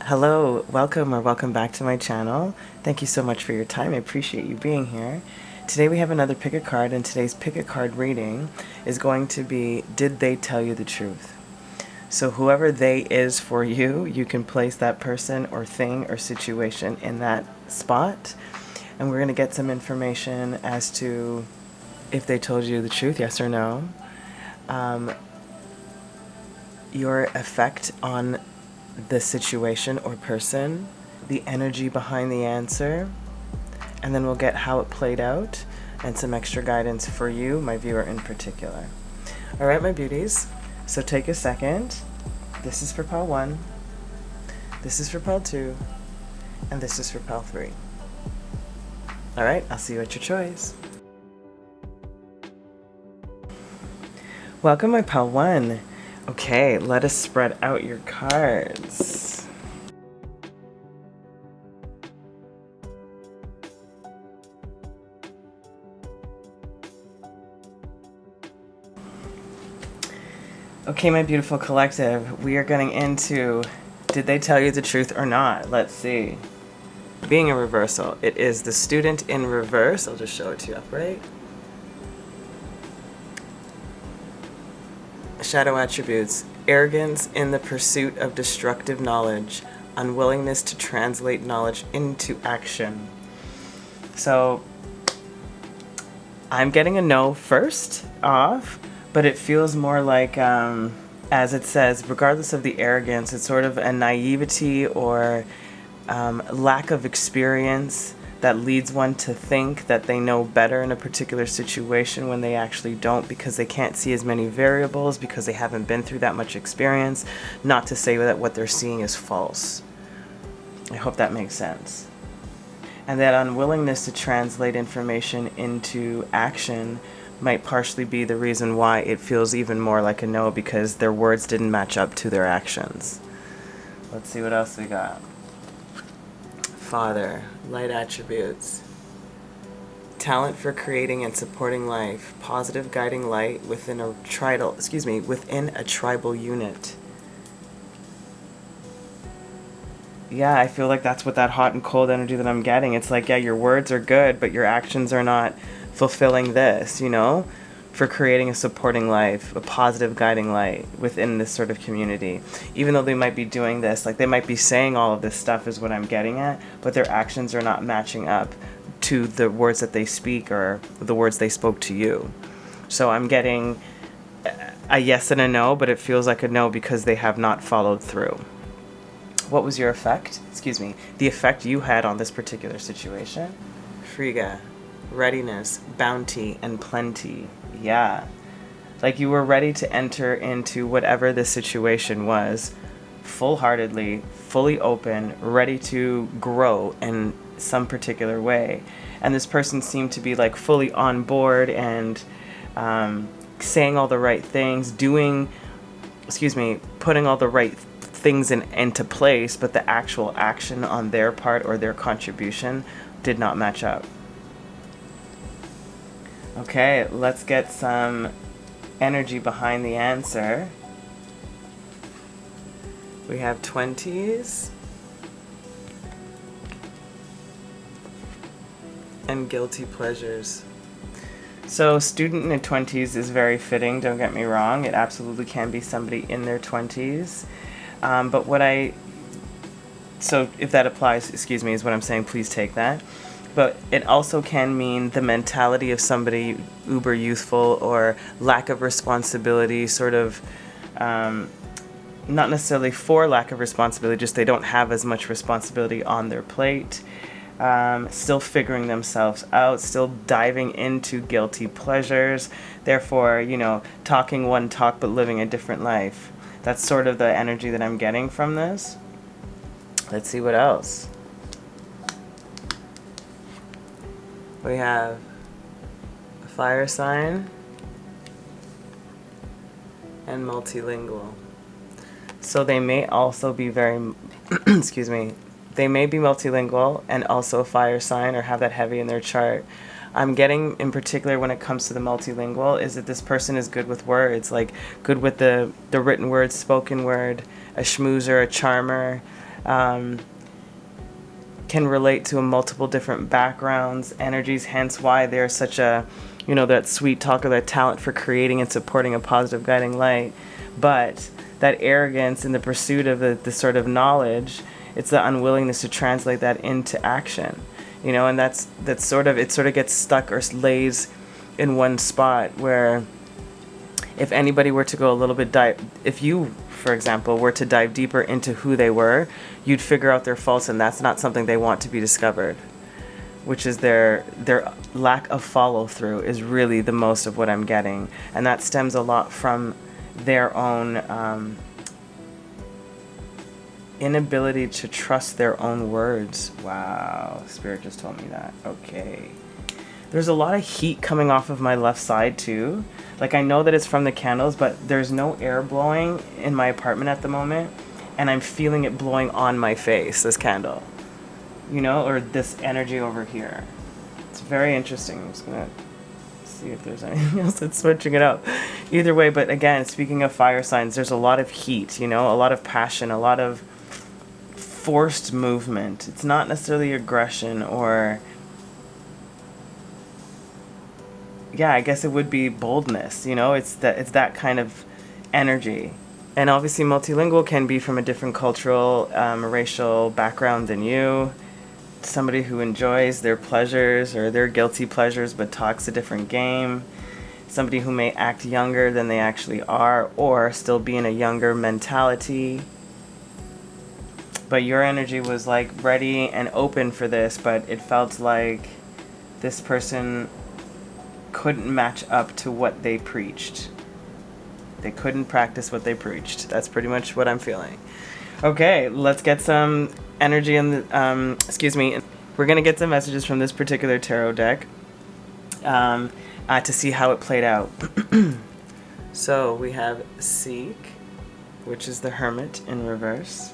Hello, welcome or welcome back to my channel. Thank you so much for your time. I appreciate you being here. Today we have another pick a card, and today's pick a card reading is going to be, did they tell you the truth? So whoever they is for you, you can place that person or thing or situation in that spot. And we're going to get some information as to if they told you the truth, yes or no. Your effect on the situation or person, the energy behind the answer, and then we'll get how it played out and some extra guidance for you, my viewer in particular. All right, my beauties, so take a second. This is for pile 1, this is for pile 2, and this is for pile 3. All right, I'll see you at your choice. Welcome, my pile 1. Okay, let us spread out your cards. Okay, my beautiful collective, we are getting into, did they tell you the truth or not? Let's see. Being a reversal, it is the Student in reverse. I'll just show it to you upright. Shadow attributes: arrogance in the pursuit of destructive knowledge, unwillingness to translate knowledge into action. So I'm getting a no first off, but it feels more like, as it says, regardless of the arrogance, it's sort of a naivety or lack of experience that leads one to think that they know better in a particular situation when they actually don't, because they can't see as many variables, because they haven't been through that much experience. Not to say that what they're seeing is false. I hope that makes sense. And that unwillingness to translate information into action might partially be the reason why it feels even more like a no, because their words didn't match up to their actions. Let's see what else we got. Father, light attributes: talent for creating and supporting life, positive guiding light within a tribal unit. Yeah, I feel like that's what that hot and cold energy that I'm getting. It's like, yeah, your words are good, but your actions are not fulfilling this, you know? For creating a supporting life, a positive guiding light within this sort of community. Even though they might be doing this, like they might be saying all of this stuff is what I'm getting at, but their actions are not matching up to the words that they speak or the words they spoke to you. So I'm getting a yes and a no, but it feels like a no because they have not followed through. What was your effect? The effect you had on this particular situation? Frigga, readiness, bounty, and plenty. Yeah, like you were ready to enter into whatever the situation was, full-heartedly, fully open, ready to grow in some particular way. And this person seemed to be like fully on board and saying all the right things, putting all the right things into place, but the actual action on their part or their contribution did not match up. Okay, let's get some energy behind the answer. We have 20s and guilty pleasures. So student in their 20s is very fitting, don't get me wrong. It absolutely can be somebody in their 20s. So if that applies, is what I'm saying, please take that. But it also can mean the mentality of somebody uber youthful or lack of responsibility, sort of, not necessarily for lack of responsibility, just they don't have as much responsibility on their plate, still figuring themselves out, still diving into guilty pleasures, therefore, talking one talk but living a different life. That's sort of the energy that I'm getting from this. Let's see what else. We have a fire sign and multilingual. So they may also be very, they may be multilingual and also a fire sign or have that heavy in their chart. I'm getting in particular when it comes to the multilingual is that this person is good with words, like good with the written word, spoken word, a schmoozer, a charmer, can relate to multiple different backgrounds, energies, hence why they're such a, that sweet talk of that talent for creating and supporting a positive guiding light. But that arrogance in the pursuit of the sort of knowledge, it's the unwillingness to translate that into action, and that's sort of, it sort of gets stuck or lays in one spot where if anybody were to go a little bit if you, for example, were to dive deeper into who they were, you'd figure out their faults, and that's not something they want to be discovered, which is their lack of follow-through is really the most of what I'm getting. And that stems a lot from their own inability to trust their own words. Wow, Spirit just told me that. Okay. There's a lot of heat coming off of my left side too. Like, I know that it's from the candles, but there's no air blowing in my apartment at the moment, and I'm feeling it blowing on my face, this candle, or this energy over here. It's very interesting. I'm just gonna see if there's anything else that's switching it up. Either way, but again, speaking of fire signs, there's a lot of heat, a lot of passion, a lot of forced movement. It's not necessarily aggression or, yeah, I guess it would be boldness, it's that kind of energy. And obviously multilingual can be from a different cultural, racial background than you. Somebody who enjoys their pleasures or their guilty pleasures but talks a different game. Somebody who may act younger than they actually are, or still be in a younger mentality. But your energy was like ready and open for this, but it felt like this person couldn't match up to what they preached. They couldn't practice what they preached. That's pretty much what I'm feeling. Okay, let's get some energy in the, we're going to get some messages from this particular tarot deck to see how it played out. So we have Seek, which is the Hermit in reverse.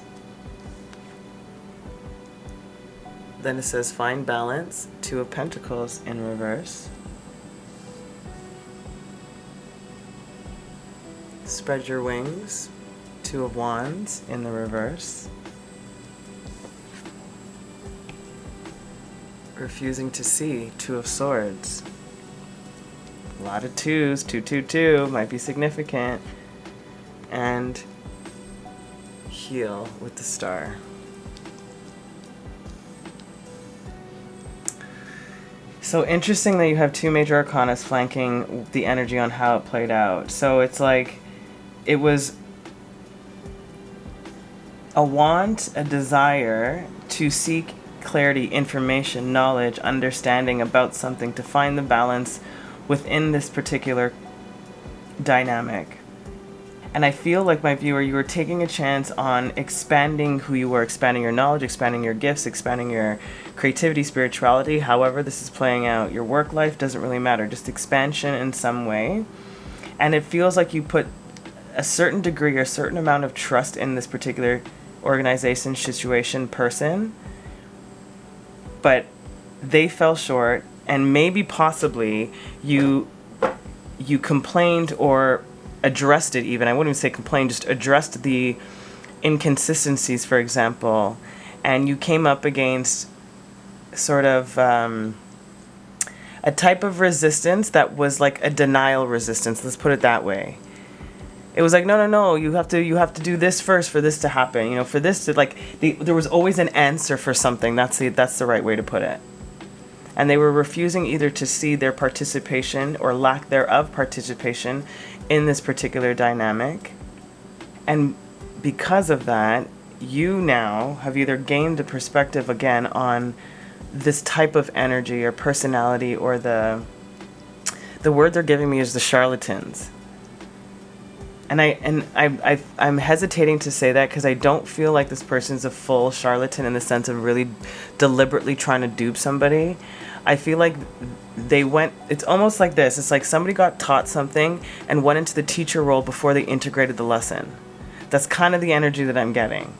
Then it says Find Balance, Two of Pentacles in reverse. Spread Your Wings, Two of Wands in the reverse. Refusing to See, Two of Swords. A lot of twos, 222, might be significant. And Heal with the Star. So interesting that you have two major arcana flanking the energy on how it played out. So it's like, it was a want, a desire to seek clarity, information, knowledge, understanding about something, to find the balance within this particular dynamic. And I feel like, my viewer, you were taking a chance on expanding who you were, expanding your knowledge, expanding your gifts, expanding your creativity, spirituality. However this is playing out, your work life doesn't really matter, just expansion in some way. And it feels like you put a certain degree or a certain amount of trust in this particular organization, situation, person, but they fell short, and maybe possibly you complained or addressed it even. I wouldn't even say complained, just addressed the inconsistencies, for example, and you came up against sort of a type of resistance that was like a denial resistance, let's put it that way. It was like, no, you have to do this first for this to happen. For this to, like, there was always an answer for something. That's the right way to put it. And they were refusing either to see their participation or lack thereof participation in this particular dynamic. And because of that, you now have either gained a perspective again on this type of energy or personality, or the word they're giving me is the charlatans. And I'm hesitating to say that because I don't feel like this person's a full charlatan in the sense of really deliberately trying to dupe somebody. I feel like it's almost like this. It's like somebody got taught something and went into the teacher role before they integrated the lesson. That's kind of the energy that I'm getting.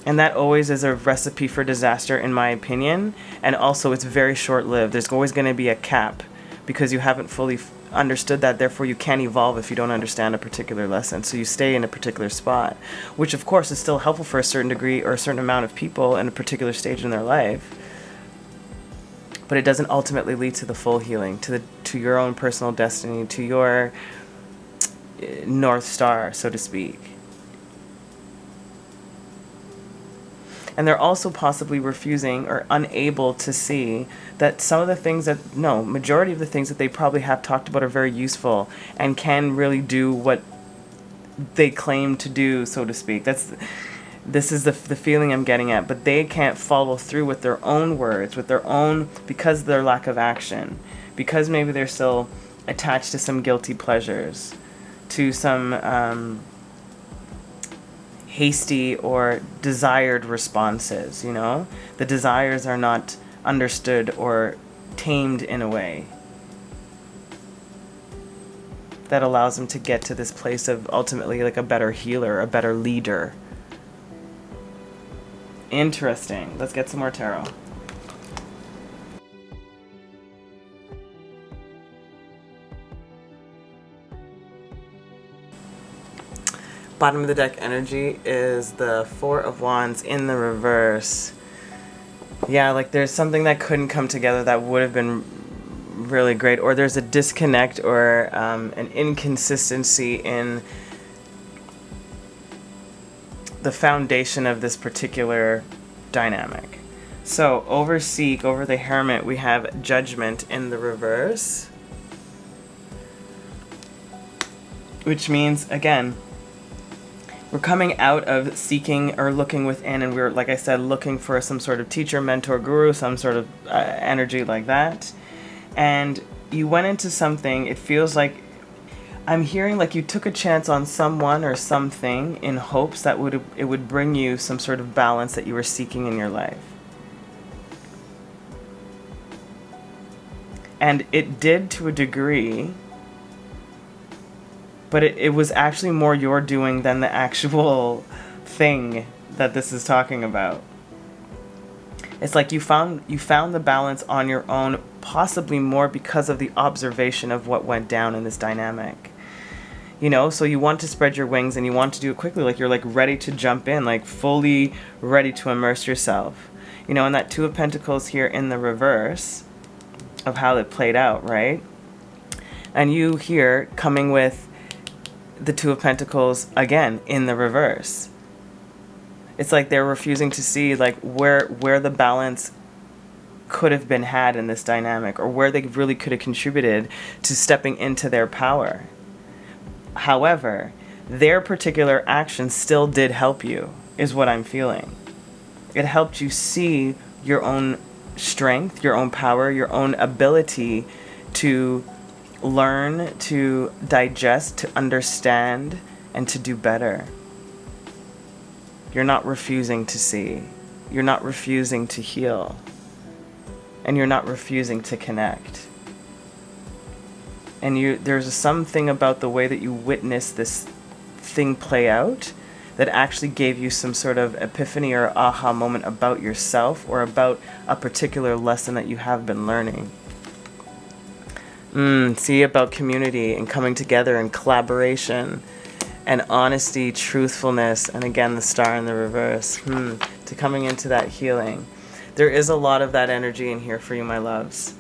And that always is a recipe for disaster, in my opinion. And also, it's very short-lived. There's always going to be a cap because you haven't fully understood that, therefore you can't evolve if you don't understand a particular lesson. So you stay in a particular spot, which of course is still helpful for a certain degree or a certain amount of people in a particular stage in their life. But it doesn't ultimately lead to the full healing, to your own personal destiny, to your North Star, so to speak. And they're also possibly refusing or unable to see that some of the things majority of the things that they probably have talked about are very useful and can really do what they claim to do, so to speak. This is the feeling I'm getting at. But they can't follow through with their own words, with their own, because of their lack of action. Because maybe they're still attached to some guilty pleasures, to some hasty or desired responses, you know? The desires are not understood or tamed in a way that allows them to get to this place of ultimately like a better healer, a better leader. Interesting. Let's get some more tarot. Bottom of the deck energy is the Four of Wands in the reverse. Yeah, like there's something that couldn't come together that would have been really great, or there's a disconnect or an inconsistency in the foundation of this particular dynamic. So over Seek, over the Hermit, we have Judgment in the reverse, which means, again, we're coming out of seeking or looking within, and we're, like I said, looking for some sort of teacher, mentor, guru, some sort of energy like that. And you went into something, it feels like, I'm hearing like you took a chance on someone or something in hopes that it would bring you some sort of balance that you were seeking in your life. And it did to a degree, but it was actually more your doing than the actual thing that this is talking about. It's like you found the balance on your own, possibly more because of the observation of what went down in this dynamic. You know, so you want to spread your wings and you want to do it quickly, like you're like ready to jump in, like fully ready to immerse yourself. You know, and that Two of Pentacles here in the reverse of how it played out, right? And you here coming with the Two of Pentacles again in the reverse. It's like they're refusing to see like where the balance could have been had in this dynamic, or where they really could have contributed to stepping into their power. However, their particular action still did help you, is what I'm feeling. It helped you see your own strength, your own power, your own ability to learn, to digest, to understand, and to do better. You're not refusing to see. You're not refusing to heal. And you're not refusing to connect. And there's something about the way that you witness this thing play out that actually gave you some sort of epiphany or aha moment about yourself, or about a particular lesson that you have been learning. See, about community and coming together and collaboration and honesty, truthfulness, and again the Star in the reverse, to coming into that healing. There is a lot of that energy in here for you, my loves,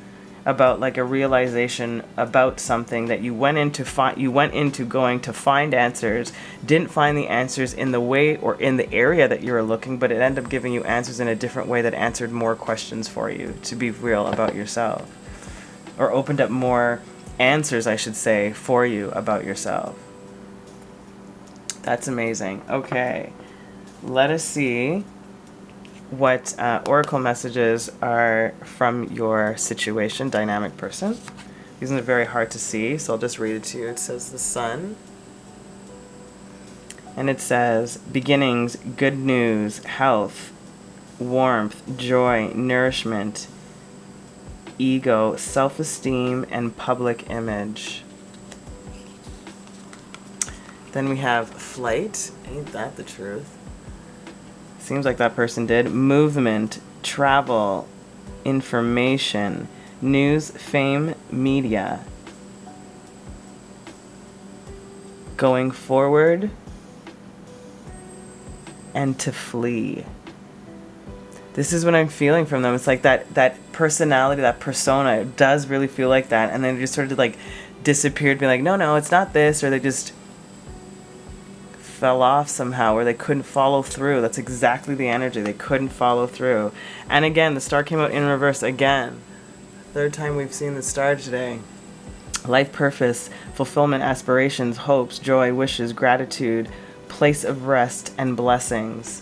about like a realization about something that you went into going to find answers, didn't find the answers in the way or in the area that you were looking, but it ended up giving you answers in a different way that answered more questions for you to be real about yourself, or opened up more answers, I should say, for you about yourself. That's amazing. Okay, let us see what oracle messages are from your situation, dynamic person. These are very hard to see, so I'll just read it to you. It says the Sun, and it says beginnings, good news, health, warmth, joy, nourishment, ego, self-esteem, and public image. Then we have flight. Ain't that the truth? Seems like that person did. Movement, travel, information, news, fame, media. going forward, and to flee. This is what I'm feeling from them. It's like that personality, that persona, it does really feel like that. And then it just sort of like disappeared, being like, no, it's not this, or they just fell off somehow, or they couldn't follow through. That's exactly the energy. They couldn't follow through. And again, the star came out in reverse again. Third time we've seen the star today. Life purpose, fulfillment, aspirations, hopes, joy, wishes, gratitude, place of rest, and blessings.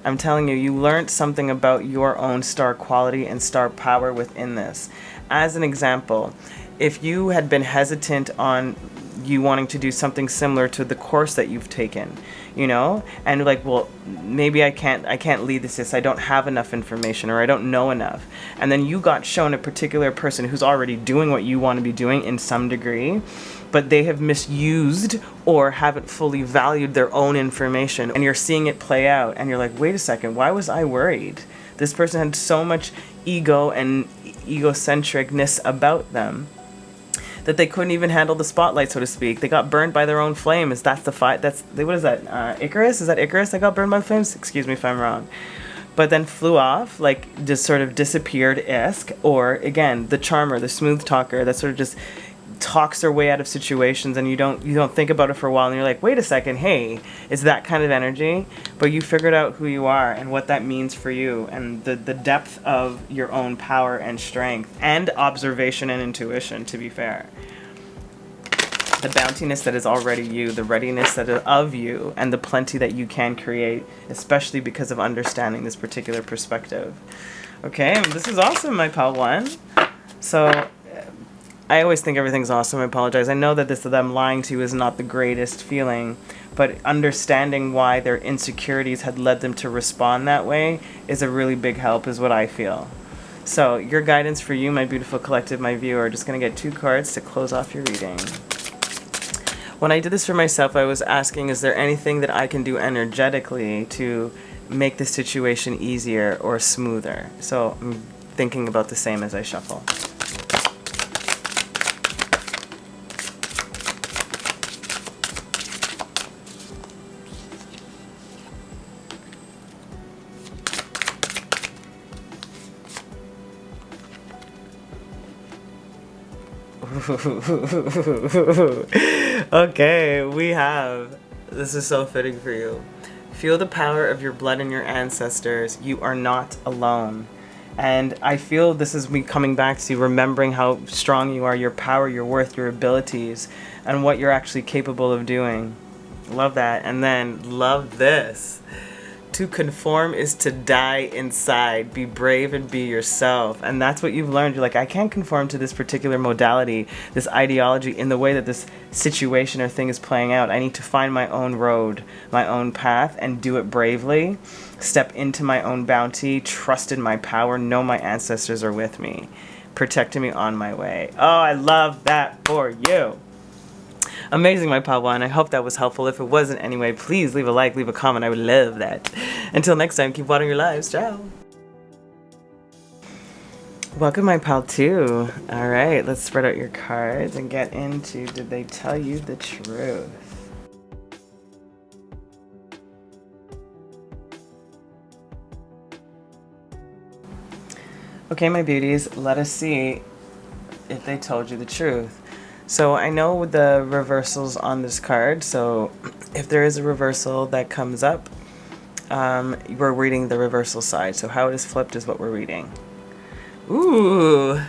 I'm telling you, you learned something about your own star quality and star power within this. As an example, if you had been hesitant on you wanting to do something similar to the course that you've taken, you know, and you're like, well, maybe I can't lead this, I don't have enough information, or I don't know enough. And then you got shown a particular person who's already doing what you want to be doing in some degree, but they have misused or haven't fully valued their own information, and you're seeing it play out, and you're like, wait a second, why was I worried? This person had so much ego and egocentricness about them that they couldn't even handle the spotlight, so to speak. They got burned by their own flame. What is that? Icarus? Is that Icarus that got burned by the flames? Excuse me if I'm wrong. But then flew off, like just sort of disappeared-esque. Or again, the charmer, the smooth talker that sort of just talks their way out of situations, and you don't think about it for a while, and you're like, wait a second, hey, it's that kind of energy. But you figured out who you are and what that means for you, and the depth of your own power and strength, and observation and intuition, to be fair. The bountiness that is already you, the readiness that is of you, and the plenty that you can create, especially because of understanding this particular perspective. Okay, this is awesome, my pal one. So I always think everything's awesome. I apologize. I know that them lying to you is not the greatest feeling, but understanding why their insecurities had led them to respond that way is a really big help, is what I feel. So your guidance for you, my beautiful collective, my viewer, just going to get 2 cards to close off your reading. When I did this for myself, I was asking, is there anything that I can do energetically to make the situation easier or smoother? So I'm thinking about the same as I shuffle. Okay, we have, this is so fitting for you. Feel the power of your blood and your ancestors. You are not alone. And I feel this is me coming back to remembering how strong you are, your power, your worth, your abilities, and what you're actually capable of doing. Love that. And then love this. To conform is to die inside. Be brave and be yourself. And that's what you've learned. You're like, I can't conform to this particular modality, this ideology, in the way that this situation or thing is playing out. I need to find my own road, my own path, and do it bravely. Step into my own bounty, trust in my power, know my ancestors are with me, protecting me on my way. Oh, I love that for you. Amazing, my Padawan. I hope that was helpful. If it wasn't anyway, please leave a like, leave a comment. I would love that. Until next time, keep watering your lives. Ciao. Welcome, my pal 2. All right, let's spread out your cards and get into, did they tell you the truth? Okay, my beauties, let us see if they told you the truth. So I know the reversals on this card, so if there is a reversal that comes up, we're reading the reversal side. So how it is flipped is what we're reading. Ooh,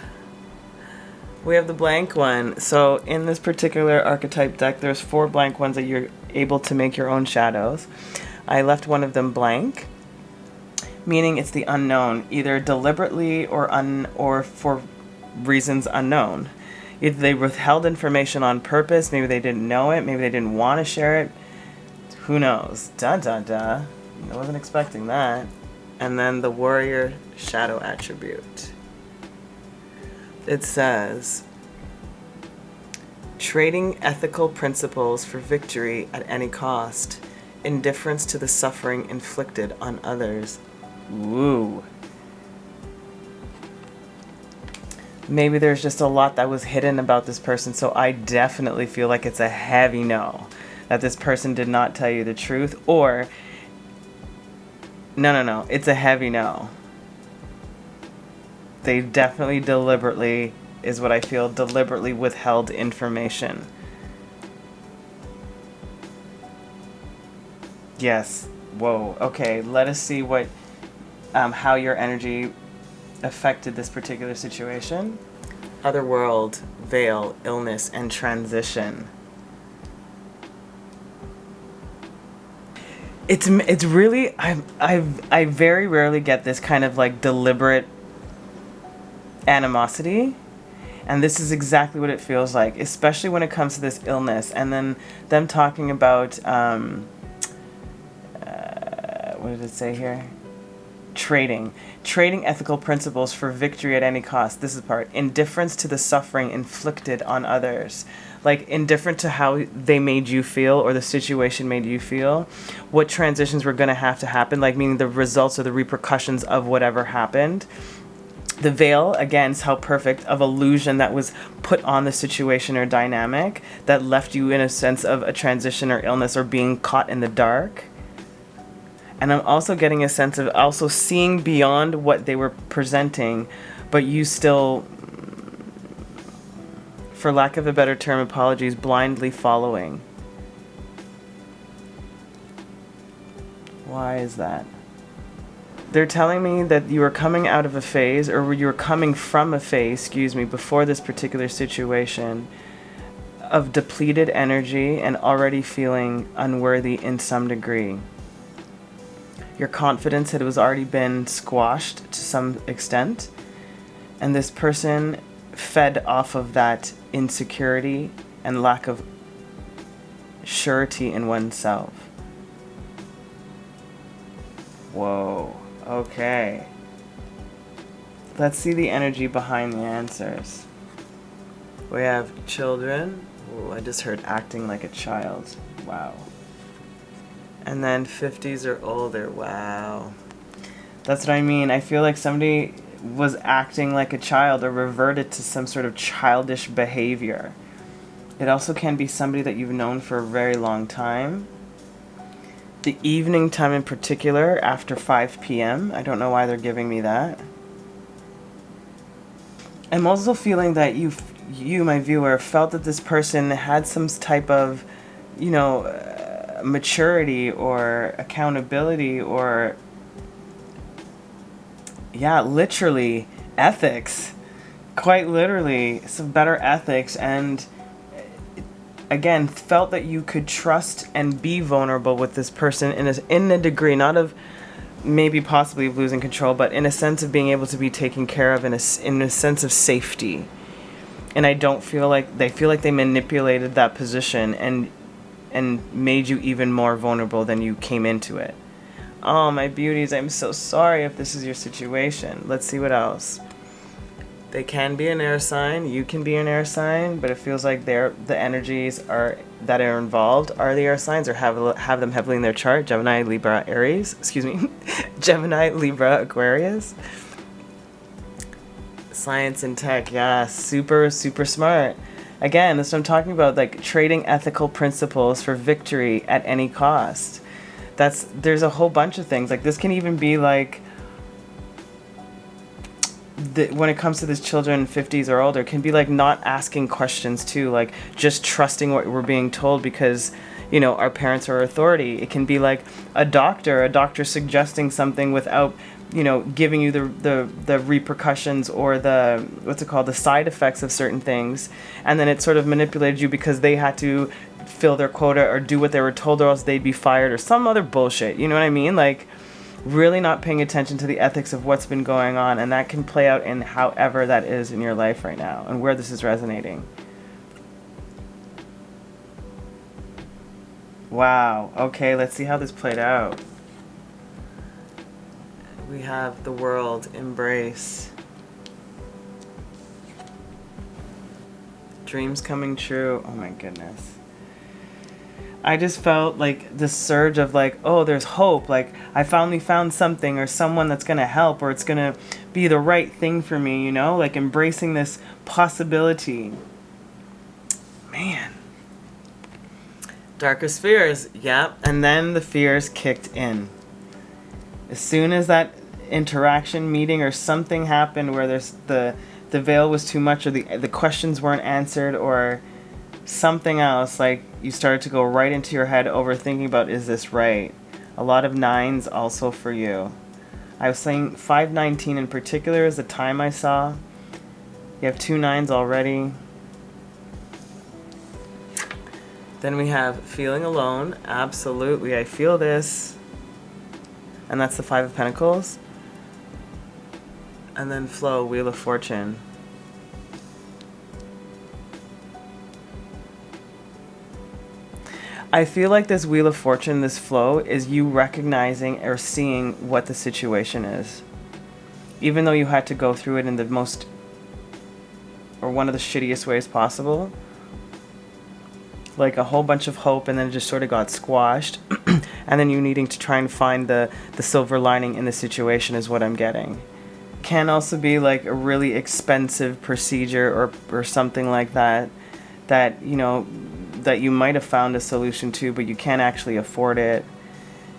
we have the blank one. So in this particular archetype deck, there's 4 blank ones that you're able to make your own shadows. I left one of them blank, meaning it's the unknown, either deliberately or for reasons unknown. Either they withheld information on purpose, maybe they didn't know it, maybe they didn't want to share it. Who knows? Dun dun dun. I wasn't expecting that. And then the warrior shadow attribute. It says, trading ethical principles for victory at any cost, indifference to the suffering inflicted on others. Ooh. Maybe there's just a lot that was hidden about this person, so I definitely feel like it's a heavy no. that this person did not tell you the truth, or no, it's a heavy no. They definitely deliberately, is what I feel, deliberately withheld information. Yes. Whoa. Okay, let us see what, how your energy affected this particular situation. Otherworld, veil, illness, and transition. It's really, I very rarely get this kind of like deliberate animosity, and this is exactly what it feels like, especially when it comes to this illness. And then them talking about what did it say here? Trading ethical principles for victory at any cost. This is part. Indifference to the suffering inflicted on others. Like, indifferent to how they made you feel or the situation made you feel. What transitions were going to happen, like meaning the results or the repercussions of whatever happened. The veil, again, is how perfect, of illusion that was put on the situation or dynamic that left you in a sense of a transition or illness or being caught in the dark. And I'm also getting a sense of also seeing beyond what they were presenting, but you still, for lack of a better term, apologies, blindly following. Why is that? They're telling me that you were coming out of a phase, or you were coming from a phase, before this particular situation, of depleted energy and already feeling unworthy in some degree. Your confidence had already been squashed to some extent, and this person fed off of that insecurity and lack of surety in oneself. Whoa, okay. Let's see the energy behind the answers. We have children. Ooh, I just heard acting like a child. Wow. And then 50s or older. Wow. That's what I mean. I feel like somebody was acting like a child or reverted to some sort of childish behavior. It also can be somebody that you've known for a very long time. The evening time in particular, after 5 p.m. I don't know why they're giving me that. I'm also feeling that you, my viewer, felt that this person had some type of, maturity or accountability or, literally ethics, quite literally some better ethics, and again felt that you could trust and be vulnerable with this person in a degree, not of maybe possibly of losing control, but in a sense of being able to be taken care of in a sense of safety. And I don't feel like they manipulated that position and made you even more vulnerable than you came into it. Oh, my beauties, I'm so sorry if this is your situation. Let's see what else. They can be an air sign, you can be an air sign, but it feels like the energies that are involved are the air signs, or have them heavily in their chart. Gemini, Libra, Aries, Gemini, Libra, Aquarius. Science and tech, yeah, super, super smart. Again, that's what I'm talking about, like trading ethical principles for victory at any cost. There's a whole bunch of things. Like this can even be like, when it comes to this children 50s or older, can be like not asking questions too, like just trusting what we're being told because, our parents are authority. It can be like a doctor suggesting something without, giving you the repercussions or the side effects of certain things, and then it sort of manipulated you because they had to fill their quota or do what they were told or else they'd be fired or some other bullshit. You know what I mean? Like really not paying attention to the ethics of what's been going on, and that can play out in however that is in your life right now and where this is resonating. Wow. Okay, let's see how this played out. We have the world, embrace. Dreams coming true. Oh my goodness. I just felt like this surge of like, oh, there's hope. Like I finally found something or someone that's going to help, or it's going to be the right thing for me, like embracing this possibility. Man. Darkest fears, yep. And then the fears kicked in. As soon as that interaction, meeting, or something happened where there's the veil was too much, or the questions weren't answered, or something else, like you started to go right into your head overthinking about, is this right? A lot of 9s also for you. I was saying 519 in particular is the time I saw. You have 2 9s already. Then we have feeling alone. Absolutely, I feel this. And that's the 5 of Pentacles. And then flow, Wheel of Fortune. I feel like this Wheel of Fortune, this flow, is you recognizing or seeing what the situation is. Even though you had to go through it in the most, or one of the shittiest ways possible. Like a whole bunch of hope, and then it just sort of got squashed. And then you needing to try and find the silver lining in the situation is what I'm getting. Can also be like a really expensive procedure or something like that, that, you know, that you might have found a solution to, but you can't actually afford it.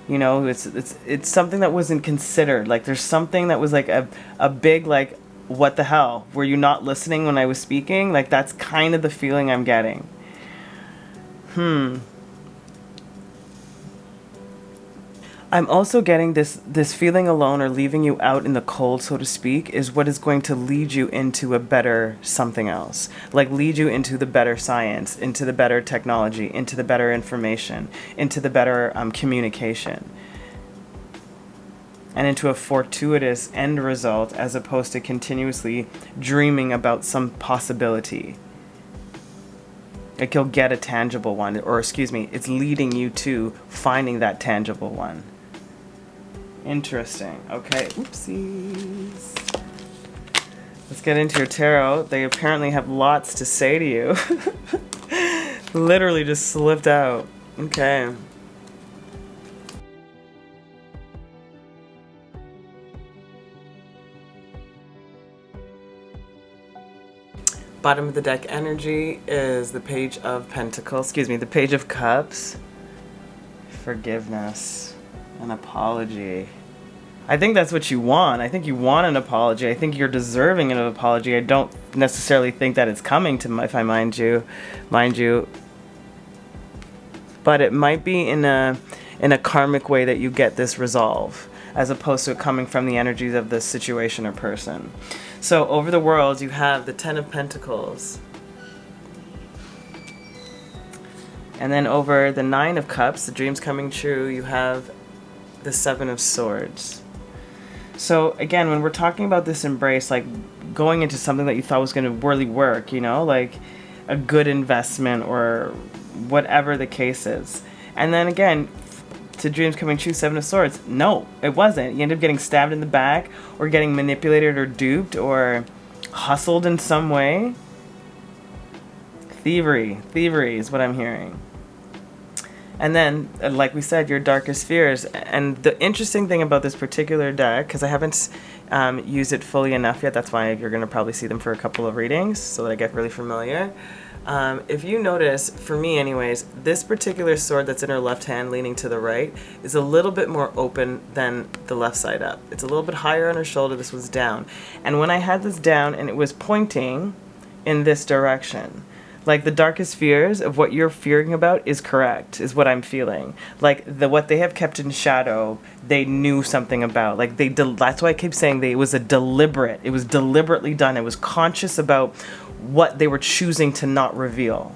You know, it's something that wasn't considered. Like there's something that was like a big, like, what the hell? Were you not listening when I was speaking? Like that's kind of the feeling I'm getting. I'm also getting this feeling alone or leaving you out in the cold, so to speak, is what is going to lead you into a better something else. Like lead you into the better science, into the better technology, into the better information, into the better communication. And into a fortuitous end result as opposed to continuously dreaming about some possibility. Like you'll get a tangible one, or excuse me, it's leading you to finding that tangible one. Interesting. Okay, oopsies. Let's get into your tarot. They apparently have lots to say to you. Literally just slipped out. Okay. Bottom of the deck energy is the Page of Pentacles, excuse me, the Page of Cups. Forgiveness, an apology. I think that's what you want. I think you want an apology. I think you're deserving of an apology. I don't necessarily think that it's coming to, if I mind you. But it might be in a karmic way that you get this resolve, as opposed to it coming from the energies of the situation or person. So over the world, you have the 10 of Pentacles. And then over the 9 of Cups, the dreams coming true, you have the 7 of Swords. So again, when we're talking about this embrace, like going into something that you thought was going to really work, you know, like a good investment or whatever the case is. And then again, to dreams coming true, 7 of Swords. No, it wasn't. You end up getting stabbed in the back or getting manipulated or duped or hustled in some way. Thievery is what I'm hearing. And then, like we said, your darkest fears. And the interesting thing about this particular deck, because I haven't used it fully enough yet, that's why you're going to probably see them for a couple of readings so that I get really familiar. If you notice, for me anyways, this particular sword that's in her left hand leaning to the right is a little bit more open than the left side up. It's a little bit higher on her shoulder, this was down. And when I had this down and it was pointing in this direction, like the darkest fears of what you're fearing about is correct, is what I'm feeling. Like what they have kept in shadow, they knew something about. Like that's why I keep saying it was deliberately done. It was conscious about what they were choosing to not reveal.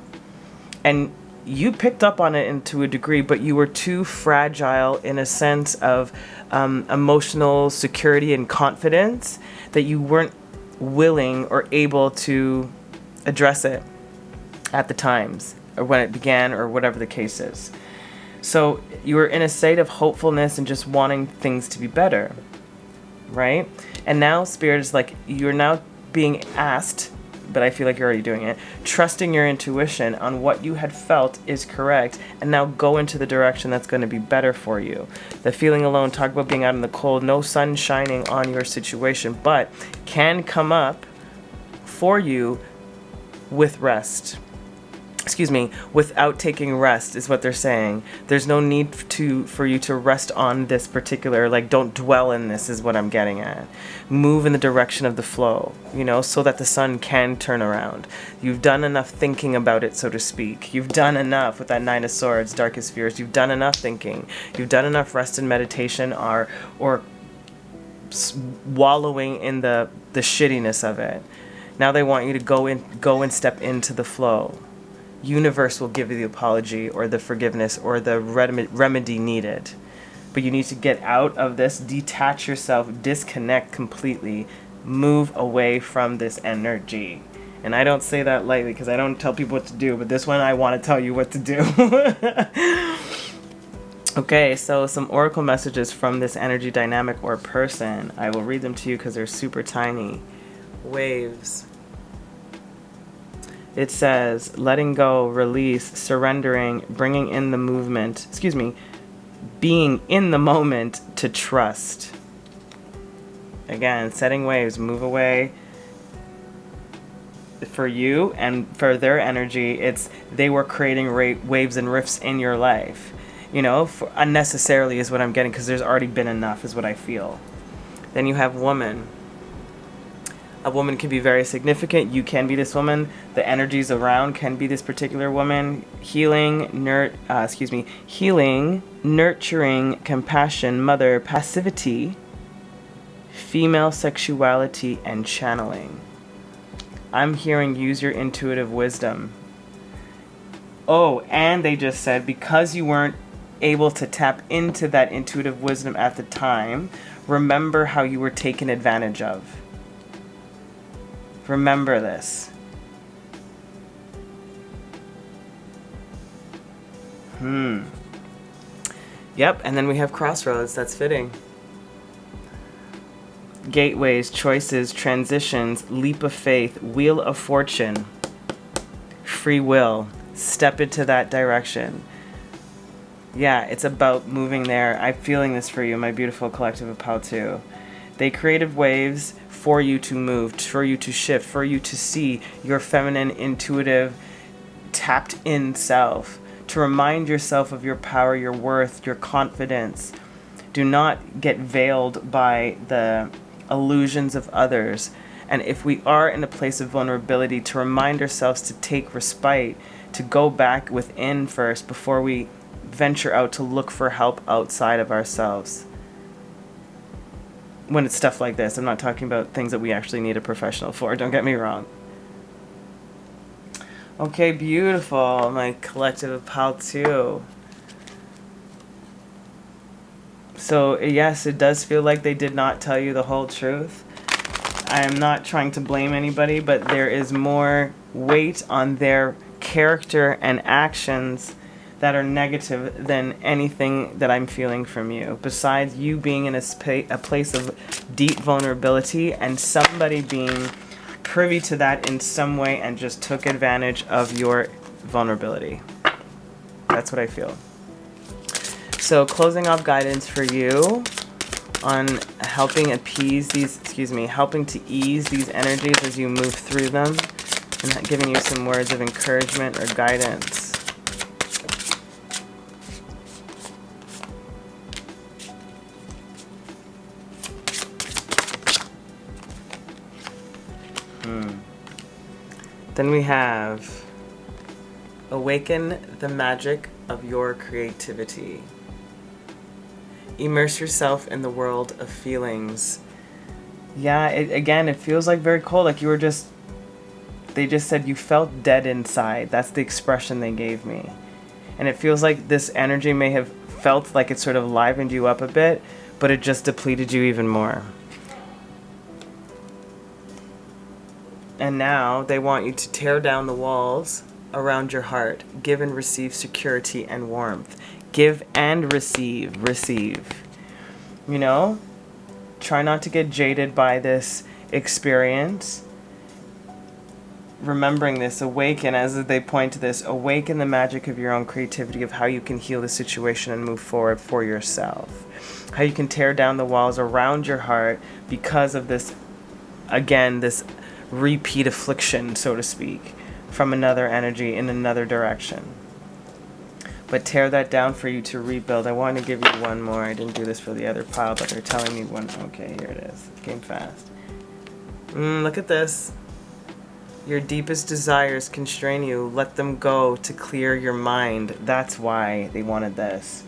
And you picked up on it to a degree, but you were too fragile in a sense of emotional security and confidence that you weren't willing or able to address it at the times or when it began or whatever the case is. So you were in a state of hopefulness and just wanting things to be better, right? And now Spirit is like, you're now being asked, but I feel like you're already doing it, trusting your intuition on what you had felt is correct, and now go into the direction that's going to be better for you. The feeling alone, talk about being out in the cold, no sun shining on your situation, but can come up for you with rest. without taking rest is what they're saying. There's no need for you to rest on this particular, like, don't dwell in this is what I'm getting at. Move in the direction of the flow, you know, so that the sun can turn around. You've done enough thinking about it, so to speak. You've done enough with that Nine of Swords, Darkest Fears. You've done enough thinking. You've done enough rest and meditation or wallowing in the shittiness of it. Now they want you to go and step into the flow. Universe will give you the apology or the forgiveness or the remedy needed. But you need to get out of this, detach yourself, disconnect completely, move away from this energy. And I don't say that lightly because I don't tell people what to do, but this one I want to tell you what to do. Okay, so some oracle messages from this energy dynamic or person. I will read them to you because they're super tiny. Waves. It says, letting go, release, surrendering, bringing in the movement, being in the moment to trust. Again, setting waves, move away. For you and for their energy, it's they were creating waves and rifts in your life. You know, unnecessarily is what I'm getting because there's already been enough is what I feel. Then you have woman. A woman can be very significant. You can be this woman. The energies around can be this particular woman. Healing, nurturing, compassion, mother, passivity, female sexuality, and channeling. I'm hearing use your intuitive wisdom. Oh, and they just said because you weren't able to tap into that intuitive wisdom at the time, remember how you were taken advantage of. Remember this. Yep, and then we have crossroads. That's fitting. Gateways, choices, transitions, leap of faith, wheel of fortune, free will. Step into that direction. Yeah, it's about moving there. I'm feeling this for you, my beautiful collective of 𝒯𝒽. They created waves for you to move, for you to shift, for you to see your feminine, intuitive, tapped in self, to remind yourself of your power, your worth, your confidence. Do not get veiled by the illusions of others. And if we are in a place of vulnerability, to remind ourselves to take respite, to go back within first before we venture out to look for help outside of ourselves. When it's stuff like this, I'm not talking about things that we actually need a professional for, don't get me wrong. Okay, beautiful, my collective of 𝒯𝒽. So, yes, it does feel like they did not tell you the whole truth. I am not trying to blame anybody, but there is more weight on their character and actions that are negative than anything that I'm feeling from you. Besides you being in a place of deep vulnerability and somebody being privy to that in some way and just took advantage of your vulnerability. That's what I feel. So closing off guidance for you on helping appease these, helping to ease these energies as you move through them and giving you some words of encouragement or guidance. Then we have awaken the magic of your creativity. Immerse yourself in the world of feelings. Yeah, it feels like very cold. Like you were they just said you felt dead inside. That's the expression they gave me. And it feels like this energy may have felt like it sort of livened you up a bit, but it just depleted you even more. And now they want you to tear down the walls around your heart. Give and receive security and warmth. Give and receive. Receive. You know? Try not to get jaded by this experience. Remembering this, awaken, as they point to this, awaken the magic of your own creativity, of how you can heal the situation and move forward for yourself. How you can tear down the walls around your heart because of this, again, this repeat affliction, so to speak, from another energy in another direction. But tear that down for you to rebuild. I want to give you one more. I didn't do this for the other pile, but they're telling me one. Okay, here it is. It came fast. Look at this. Your deepest desires constrain you. Let them go to clear your mind. That's why they wanted this.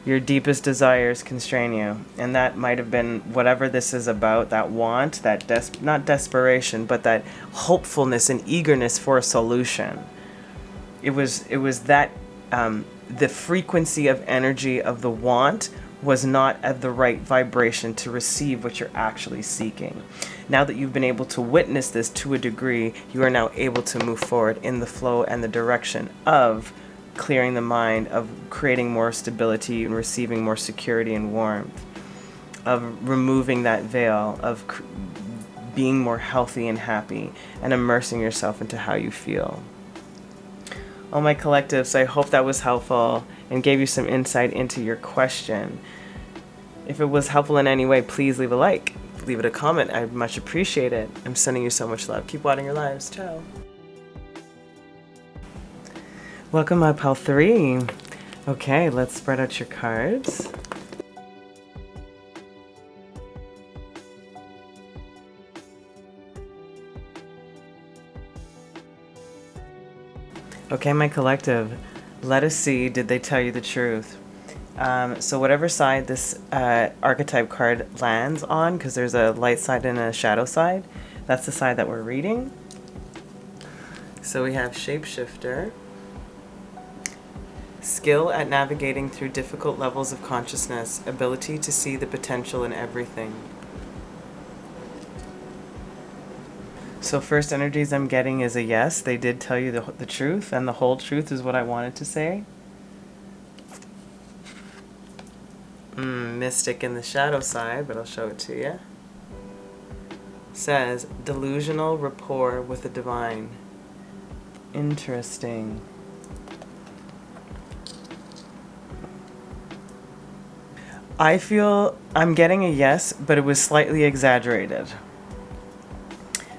Your deepest desires constrain you. And that might have been whatever this is about, that want, that not desperation, but that hopefulness and eagerness for a solution. It was that the frequency of energy of the want was not at the right vibration to receive what you're actually seeking. Now that you've been able to witness this to a degree, you are now able to move forward in the flow and the direction of clearing the mind, of creating more stability and receiving more security and warmth, of removing that veil, of being more healthy and happy, and immersing yourself into how you feel. Oh, my collectives, I hope that was helpful and gave you some insight into your question. If it was helpful in any way, please leave a like. Leave it a comment. I'd much appreciate it. I'm sending you so much love. Keep watering your lives. Ciao. Welcome, my pile 3. Okay, let's spread out your cards. Okay, my collective, let us see, did they tell you the truth? So whatever side this archetype card lands on, because there's a light side and a shadow side, that's the side that we're reading. So we have shapeshifter, skill at navigating through difficult levels of consciousness, ability to see the potential in everything. So first energies I'm getting is a yes. They did tell you the truth, and the whole truth is what I wanted to say. Mystic in the shadow side, but I'll show it to you. Says, delusional rapport with the divine. Interesting. I feel I'm getting a yes, but it was slightly exaggerated.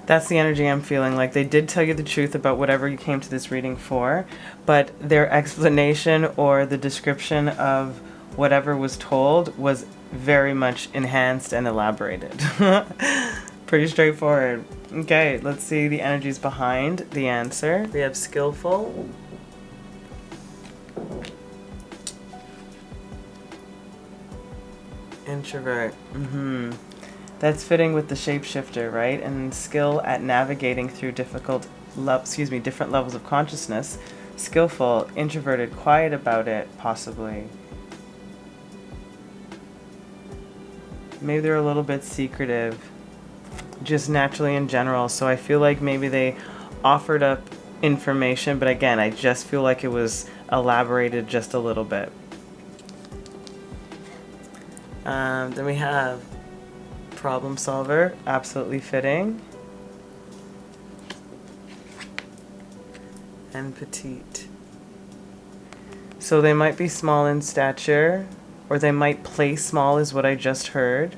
That's the energy I'm feeling. Like, they did tell you the truth about whatever you came to this reading for, but their explanation or the description of whatever was told was very much enhanced and elaborated. Pretty straightforward. Okay, let's see the energies behind the answer. We have skillful, introvert. That's fitting with the shapeshifter, right? And skill at navigating through different levels of consciousness. Skillful, introverted, quiet about it, possibly. Maybe they're a little bit secretive, just naturally in general. So I feel like maybe they offered up information, but again, I just feel like it was elaborated just a little bit. Then we have problem solver, absolutely fitting. And petite. So they might be small in stature, or they might play small is what I just heard.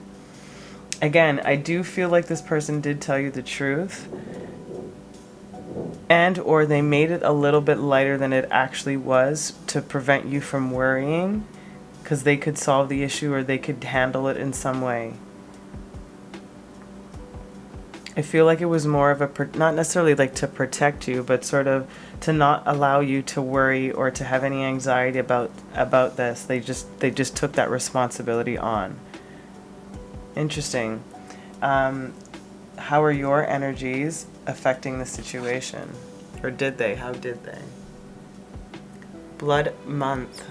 Again, I do feel like this person did tell you the truth, and or they made it a little bit lighter than it actually was to prevent you from worrying, because they could solve the issue or they could handle it in some way. I feel like it was more of a, not necessarily like to protect you, but sort of to not allow you to worry or to have any anxiety about this. They just took that responsibility on. Interesting. How are your energies affecting the situation? Or did they? How did they? Blood month.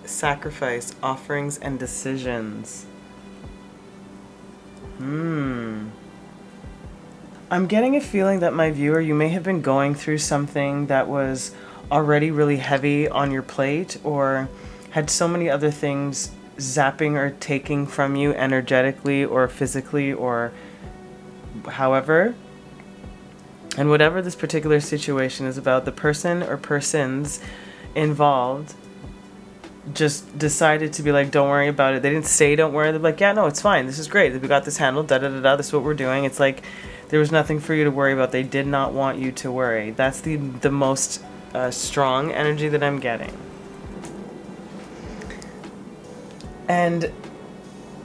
Sacrifice, offerings, and decisions. I'm getting a feeling that, my viewer, you may have been going through something that was already really heavy on your plate, or had so many other things zapping or taking from you energetically or physically or however. And whatever this particular situation is about, the person or persons involved just decided to be like, don't worry about it. They didn't say don't worry. They're like, yeah, no, it's fine. This is great. We got this handled. Da da da da. This is what we're doing. It's like There was nothing for you to worry about. They did not want you to worry. That's the most strong energy that I'm getting. And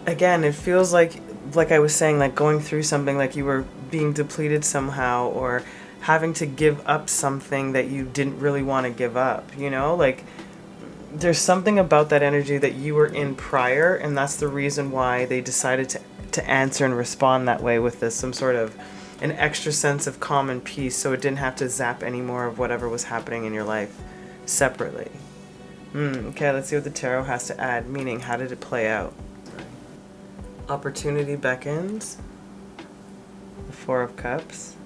again, it feels like I was saying, like going through something, like you were being depleted somehow, or having to give up something that you didn't really want to give up, you know? Like there's something about that energy that you were in prior, and that's the reason why they decided to answer and respond that way with this, some sort of an extra sense of calm and peace, so it didn't have to zap any more of whatever was happening in your life separately. Okay, let's see what the tarot has to add. Meaning, how did it play out? Opportunity beckons. The Four of Cups.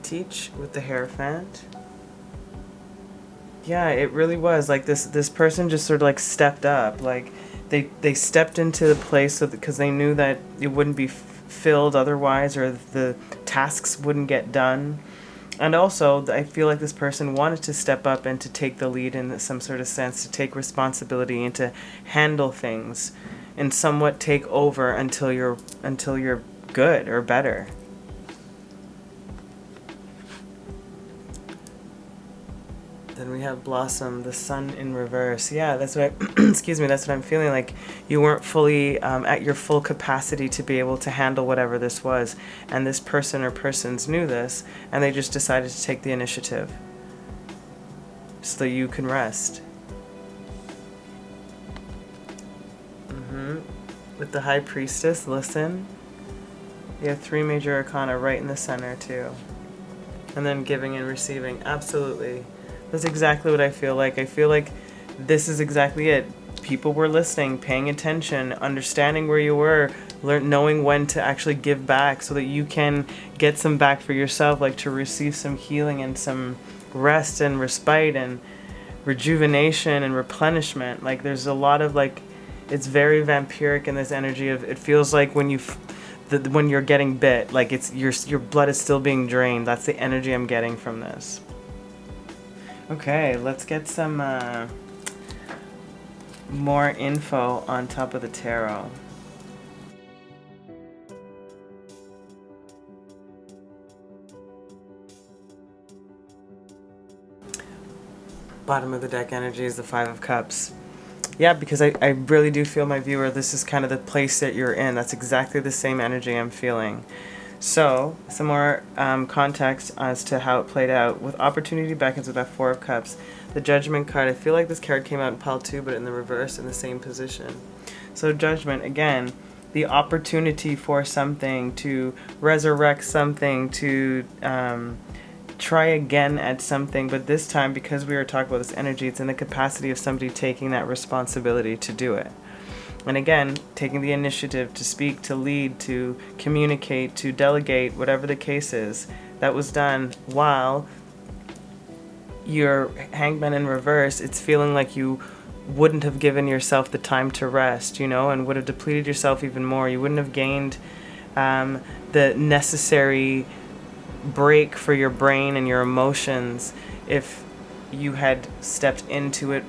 Teach with the Hierophant. Yeah, it really was like this person just sort of like stepped up, like they stepped into the place because they knew that it wouldn't be filled otherwise, or the tasks wouldn't get done. And also, I feel like this person wanted to step up and to take the lead in some sort of sense, to take responsibility and to handle things and somewhat take over until you're good or better. Then we have Blossom, the Sun in reverse. Yeah, that's what excuse me, that's what I'm feeling, like you weren't fully at your full capacity to be able to handle whatever this was. And this person or persons knew this, and they just decided to take the initiative so that you can rest. With the High Priestess, listen. You have 3 major arcana right in the center too. And then giving and receiving, absolutely. That's exactly what I feel like. I feel like this is exactly it. People were listening, paying attention, understanding where you were, knowing when to actually give back so that you can get some back for yourself, like to receive some healing and some rest and respite and rejuvenation and replenishment. Like there's a lot of like, it's very vampiric in this energy of, it feels like when when you're getting bit, like it's your blood is still being drained. That's the energy I'm getting from this. Okay, let's get some more info on top of the tarot. Bottom of the deck energy is the Five of Cups. Yeah, because I really do feel, my viewer, this is kind of the place that you're in. That's exactly the same energy I'm feeling. So, some more context as to how it played out. With Opportunity Beckons with that Four of Cups, the Judgment card, I feel like this card came out in pile 2, but in the reverse in the same position. So Judgment, again, the opportunity for something, to resurrect something, to try again at something, but this time, because we were talking about this energy, it's in the capacity of somebody taking that responsibility to do it. And again, taking the initiative to speak, to lead, to communicate, to delegate, whatever the case is, that was done while your Hangman in reverse, it's feeling like you wouldn't have given yourself the time to rest, you know, and would have depleted yourself even more. You wouldn't have gained the necessary break for your brain and your emotions if you had stepped into it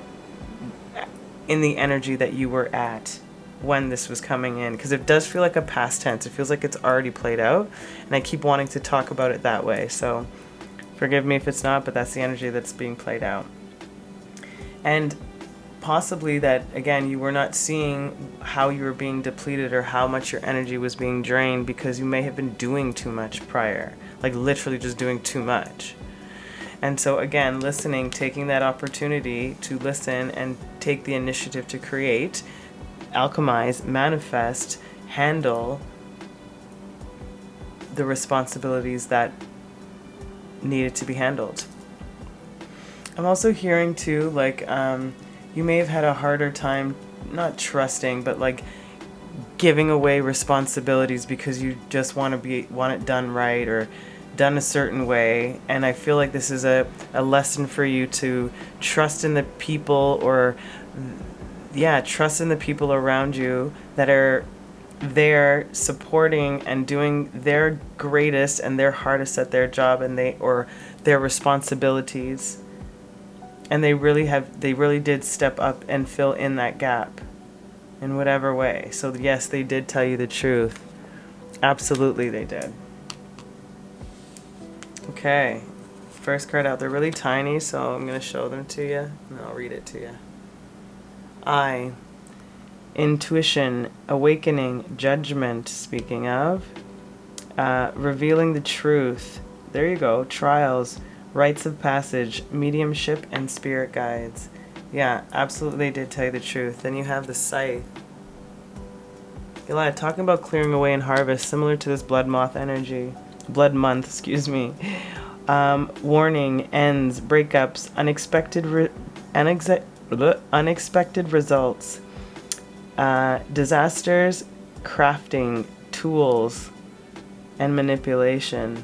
in the energy that you were at when this was coming in, because it does feel like a past tense. It feels like it's already played out, and I keep wanting to talk about it that way, so forgive me if it's not, but that's the energy that's being played out. And possibly that, again, you were not seeing how you were being depleted or how much your energy was being drained because you may have been doing too much prior, like literally just doing too much. And so again, listening, taking that opportunity to listen and take the initiative to create, alchemize, manifest, handle the responsibilities that needed to be handled. I'm also hearing too, like, you may have had a harder time, not trusting, but like giving away responsibilities because you just want it done right or done a certain way. And I feel like this is a lesson for you to trust in the people, or trust in the people around you that are there supporting and doing their greatest and their hardest at their job and their responsibilities. And they really did step up and fill in that gap in whatever way. So yes, they did tell you the truth. Absolutely they did. Okay, first card out. They're really tiny, so I'm going to show them to you, and I'll read it to you. I, intuition, awakening, judgment, speaking of, revealing the truth. There you go. Trials, rites of passage, mediumship, and spirit guides. Yeah, absolutely they did tell you the truth. Then you have the scythe. Eli, talking about clearing away and harvest, similar to this blood month energy. Blood month, excuse me. Warning, ends, breakups, unexpected results, disasters, crafting, tools, and manipulation.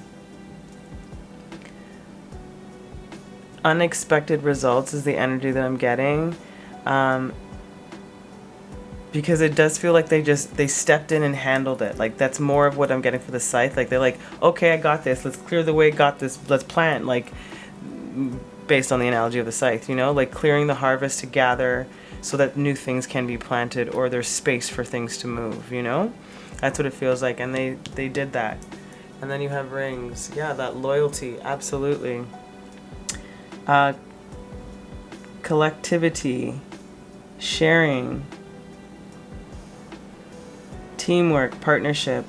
Unexpected results is the energy that I'm getting. Because it does feel like they stepped in and handled it. Like, that's more of what I'm getting for the scythe. Like, they're like, okay, I got this. Let's clear the way. Got this. Let's plant. Like, based on the analogy of the scythe, you know? Like, clearing the harvest to gather so that new things can be planted, or there's space for things to move, you know? That's what it feels like. And they did that. And then you have rings. Yeah, that loyalty. Absolutely. Collectivity. Sharing. Teamwork, partnership,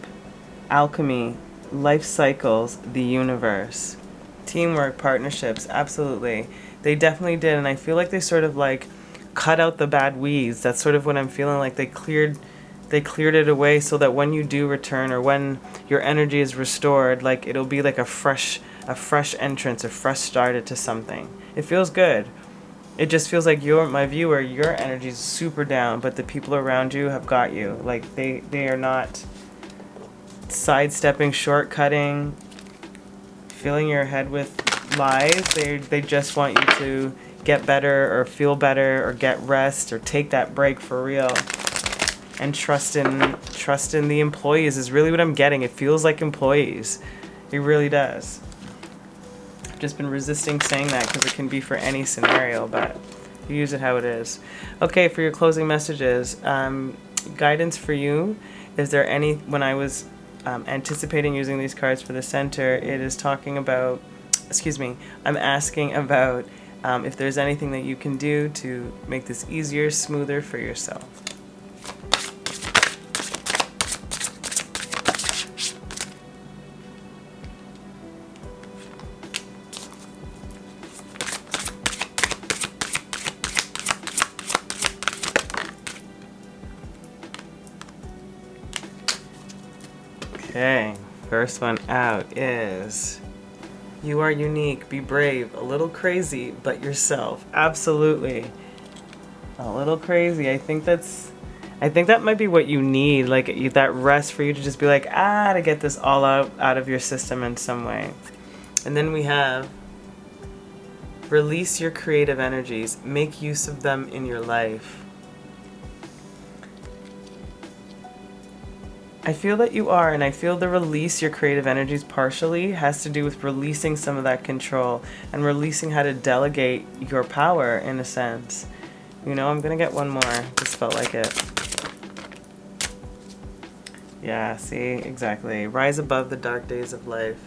alchemy, life cycles, the universe. Teamwork, partnerships, absolutely. They definitely did, and I feel like they sort of like cut out the bad weeds. That's sort of what I'm feeling like. They cleared it away so that when you do return, or when your energy is restored, like it'll be like a fresh entrance, a fresh start to something. It feels good. It just feels like my viewer, your energy is super down, but the people around you have got you. Like, they are not sidestepping, shortcutting, filling your head with lies. They just want you to get better, or feel better, or get rest, or take that break for real. And trust in the employees is really what I'm getting. It feels like employees. It really does. Just been resisting saying that because it can be for any scenario, but you use it how it is. Okay, for your closing messages, guidance for you. Is there any, when I was anticipating using these cards for the center, it is talking about, I'm asking about if there's anything that you can do to make this easier, smoother for yourself. Okay, first one out is, you are unique, be brave, a little crazy, but yourself. Absolutely. A little crazy. I think that might be what you need, like that rest for you to just be like, to get this all out of your system in some way. And then we have, release your creative energies, make use of them in your life. I feel that you are, and I feel the release your creative energies partially has to do with releasing some of that control and releasing how to delegate your power in a sense. You know, I'm gonna get one more. Just felt like it. Yeah, see, exactly. Rise above the dark days of life.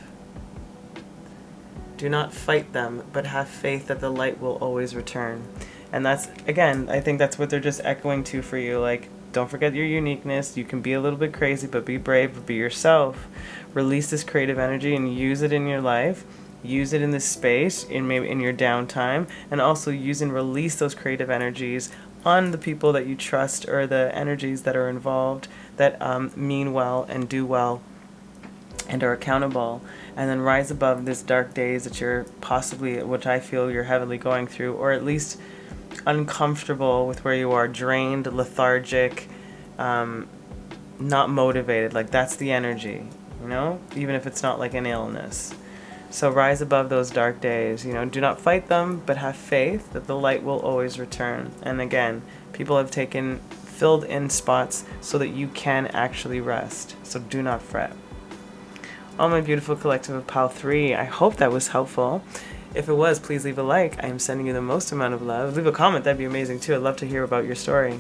Do not fight them, but have faith that the light will always return. And that's, again, I think that's what they're just echoing to for you. Like, don't forget your uniqueness. You can be a little bit crazy, but be brave, be yourself. Release this creative energy and use it in your life. Use it in this space, maybe in your downtime, and also use and release those creative energies on the people that you trust, or the energies that are involved that mean well and do well and are accountable. And then rise above this dark days that you're possibly, which I feel you're heavily going through, or at least uncomfortable with where you are, drained, lethargic, not motivated. Like, that's the energy, you know, even if it's not like an illness. So rise above those dark days, you know, do not fight them, but have faith that the light will always return. And again, people have filled in spots so that you can actually rest. So do not fret. Oh, my beautiful collective of 𝒯𝒽, I hope that was helpful. If it was, please leave a like. I am sending you the most amount of love. Leave a comment, that'd be amazing too. I'd love to hear about your story.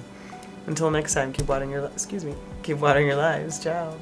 Until next time, keep watering your lives. Ciao.